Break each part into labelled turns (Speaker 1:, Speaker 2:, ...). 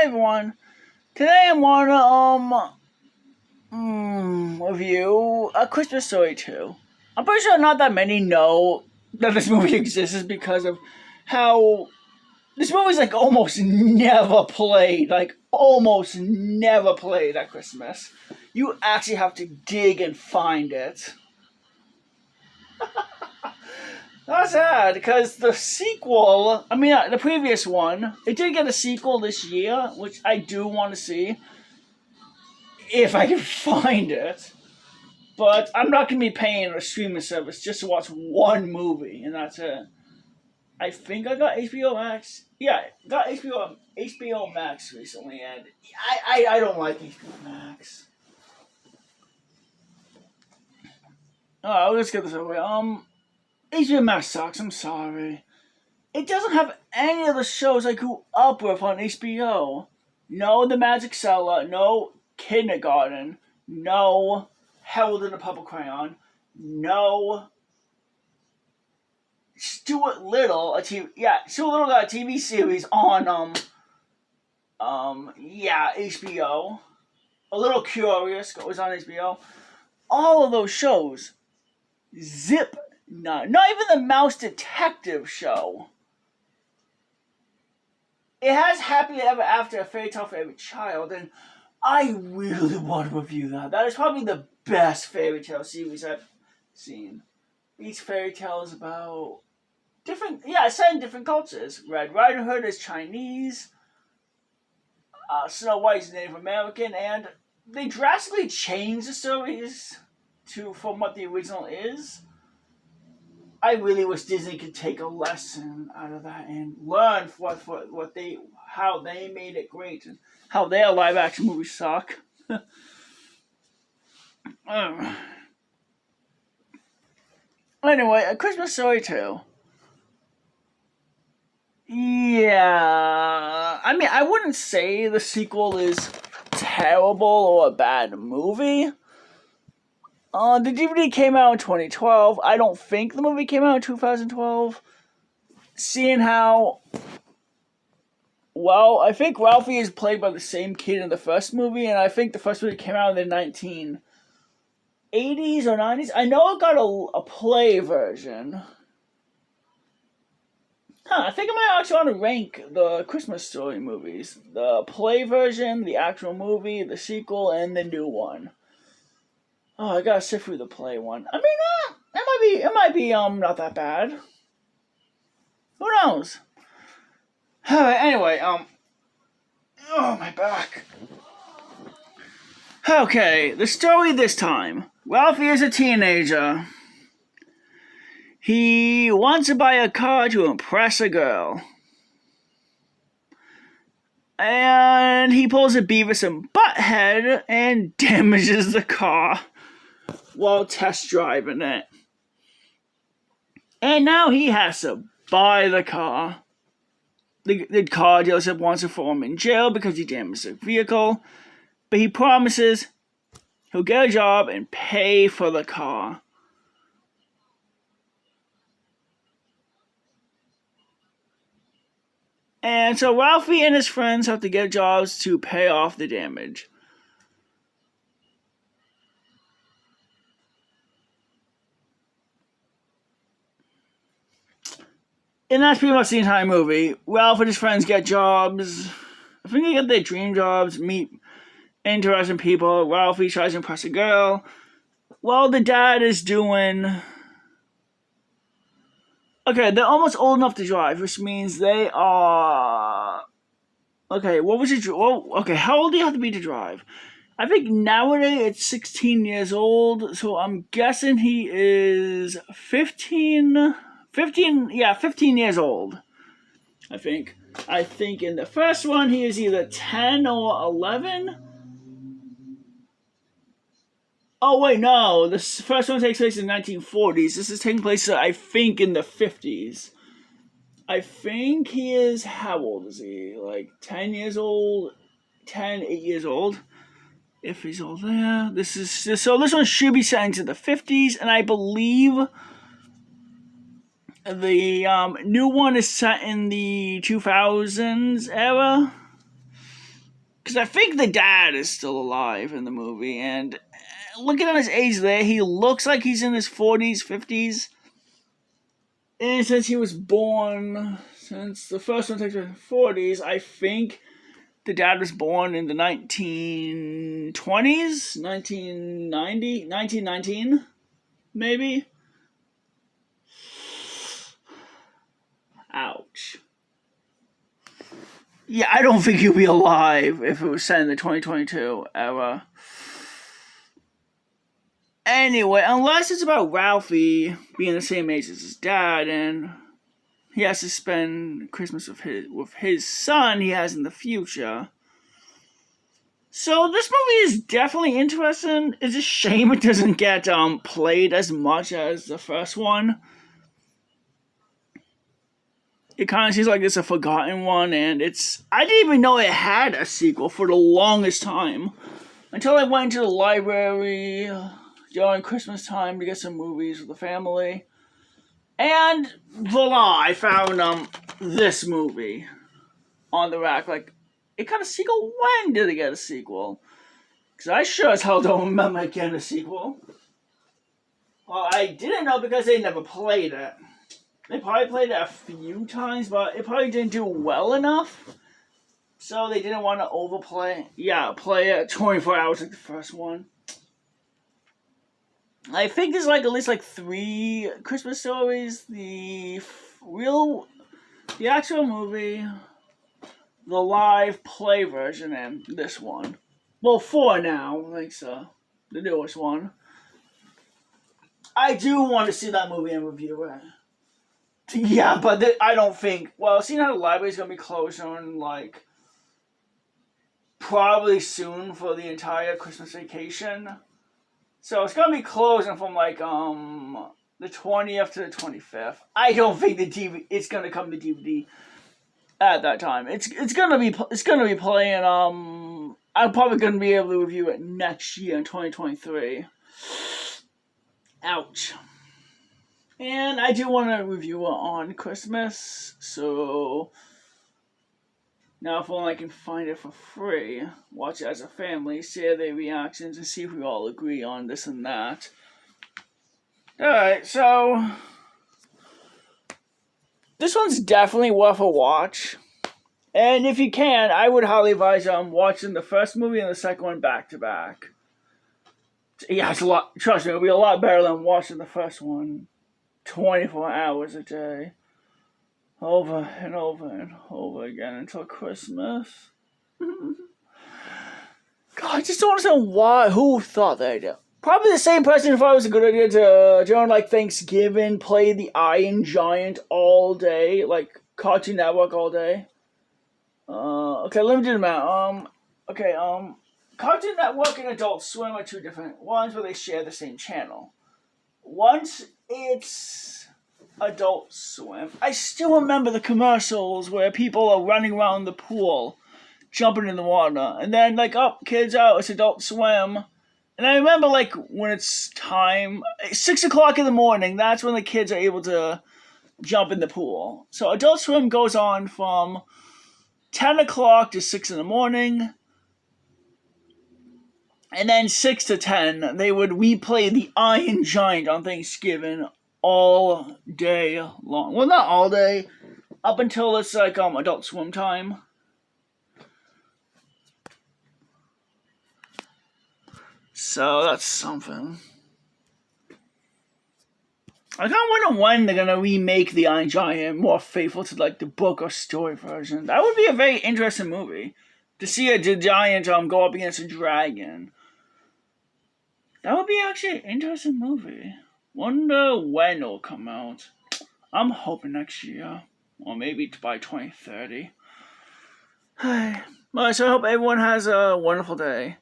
Speaker 1: everyone. Today I wanna review A Christmas Story 2. I'm pretty sure not that many know that this movie exists because of how this movie's like almost never played. Almost never played at Christmas. You actually have to dig and find it. That's sad, because the sequel, the previous one, it did get a sequel this year, which I do want to see, if I can find it. But I'm not going to be paying a streaming service just to watch one movie, and that's it. I think I got HBO Max. Yeah, got HBO Max recently, and I don't like HBO Max. Alright, let's get this over with. HBO Max sucks, I'm sorry. It doesn't have any of the shows I grew up with on HBO. No The Magic Cellar, no Kindergarten, no Harold and the Purple Crayon, no Stuart Little, Stuart Little got a TV series on HBO. A Little Curious was on HBO. All of those shows, zip. None. Not even the Mouse Detective show. It has Happily Ever After, A Fairy Tale for Every Child, and I really want to review that. That is probably the best fairy tale series I've seen. Each fairy tale is about set in different cultures. Red Riding Hood is Chinese, Snow White is Native American, and they drastically changed the stories from what the original is. I really wish Disney could take a lesson out of that and learn how they made it great and how their live action movies suck. Anyway, A Christmas Story 2. Yeah, I wouldn't say the sequel is terrible or a bad movie. The DVD came out in 2012. I don't think the movie came out in 2012. Seeing how... Well, I think Ralphie is played by the same kid in the first movie, and I think the first movie came out in the 1980s or 90s. I know it got a play version. I think I might actually want to rank the Christmas Story movies. The play version, the actual movie, the sequel, and the new one. Oh, I gotta sift through the play one. It might be not that bad. Who knows? Anyway, oh, my back. Okay, the story this time. Ralphie is a teenager. He wants to buy a car to impress a girl. And he pulls a Beavis and Butthead and damages the car while test driving it. And now he has to buy the car. The car dealership wants to throw him in jail because he damaged the vehicle. But he promises he'll get a job and pay for the car. And so Ralphie and his friends have to get jobs to pay off the damage. And that's pretty much the entire movie. Ralph and his friends get jobs. I think they get their dream jobs, meet interesting people. Ralphie tries to impress a girl. Well, the dad is doing... Okay, they're almost old enough to drive, which means they are... Okay, how old do you have to be to drive? I think nowadays it's 16 years old, so I'm guessing he is 15 years old. I think in the first one he is either 10 or 11. Oh wait, no. The first one takes place in the 1940s. This is taking place, I think, in the 50s. I think he is, how old is he? 10 years old? 8 years old? If he's all there. So this one should be set into the 50s, and I believe the new one is set in the 2000s era. because I think the dad is still alive in the movie, and looking at his age there, he looks like he's in his 40s, 50s. And since he was born, since the first one takes place in the 40s, I think the dad was born in the 1920s, 1990, 1919, maybe? Ouch. Yeah, I don't think he'll be alive if it was set in the 2022 era. Anyway, unless it's about Ralphie being the same age as his dad and he has to spend Christmas with his son he has in the future. So this movie is definitely interesting. It's a shame it doesn't get played as much as the first one. It kind of seems like it's a forgotten one, and I didn't even know it had a sequel for the longest time. Until I went to the library during Christmas time to get some movies with the family. And voila, I found this movie on the rack. Like, it got a sequel? When did it get a sequel? Because I sure as hell don't remember it getting a sequel. Well, I didn't know because they never played it. They probably played it a few times, but it probably didn't do well enough. So they didn't want to overplay. Yeah, play it 24 hours like the first one. I think there's at least 3 Christmas stories. The actual movie, the live play version, and this one. Well, 4 now, I think so. The newest one. I do want to see that movie and review it. Yeah, but I don't think... Well, seeing how the library's going to be closed on, probably soon for the entire Christmas vacation. So it's going to be closing from, the 20th to the 25th. I don't think it's going to come to DVD at that time. It's going to be playing, I'm probably going to be able to review it next year in 2023. Ouch. And I do want to review it on Christmas, so now if only I can find it for free, watch it as a family, share their reactions, and see if we all agree on this and that. Alright, so this one's definitely worth a watch. And if you can, I would highly advise watching the first movie and the second one back to back. Yeah, it's a lot. Trust me, it'll be a lot better than watching the first one 24 hours a day, over and over and over again until Christmas. God, I just don't understand who thought that idea. Probably the same person who thought it was a good idea to, during Thanksgiving, play the Iron Giant all day, Cartoon Network all day. Okay, let me do the math. Cartoon Network and Adult Swim are 2 different ones where they share the same channel. Once it's Adult Swim, I still remember the commercials where people are running around the pool, jumping in the water, and then kids out, it's Adult Swim. And I remember when it's time, 6 o'clock in the morning, that's when the kids are able to jump in the pool. So Adult Swim goes on from 10 o'clock to 6 in the morning. And then 6 to 10, they would replay the Iron Giant on Thanksgiving all day long. Well, not all day, up until it's Adult Swim time. So that's something. I kind of wonder when they're gonna remake the Iron Giant more faithful to the book or story version. That would be a very interesting movie to see a giant go up against a dragon. That would be actually an interesting movie. Wonder when it'll come out. I'm hoping next year. Or maybe by 2030. Alright, so I hope everyone has a wonderful day.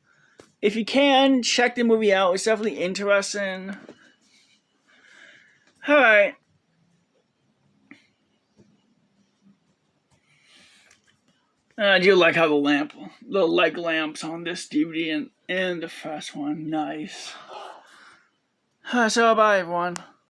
Speaker 1: If you can, check the movie out. It's definitely interesting. Alright. I do like how the leg lamps on this DVD and the first one, nice. So bye everyone.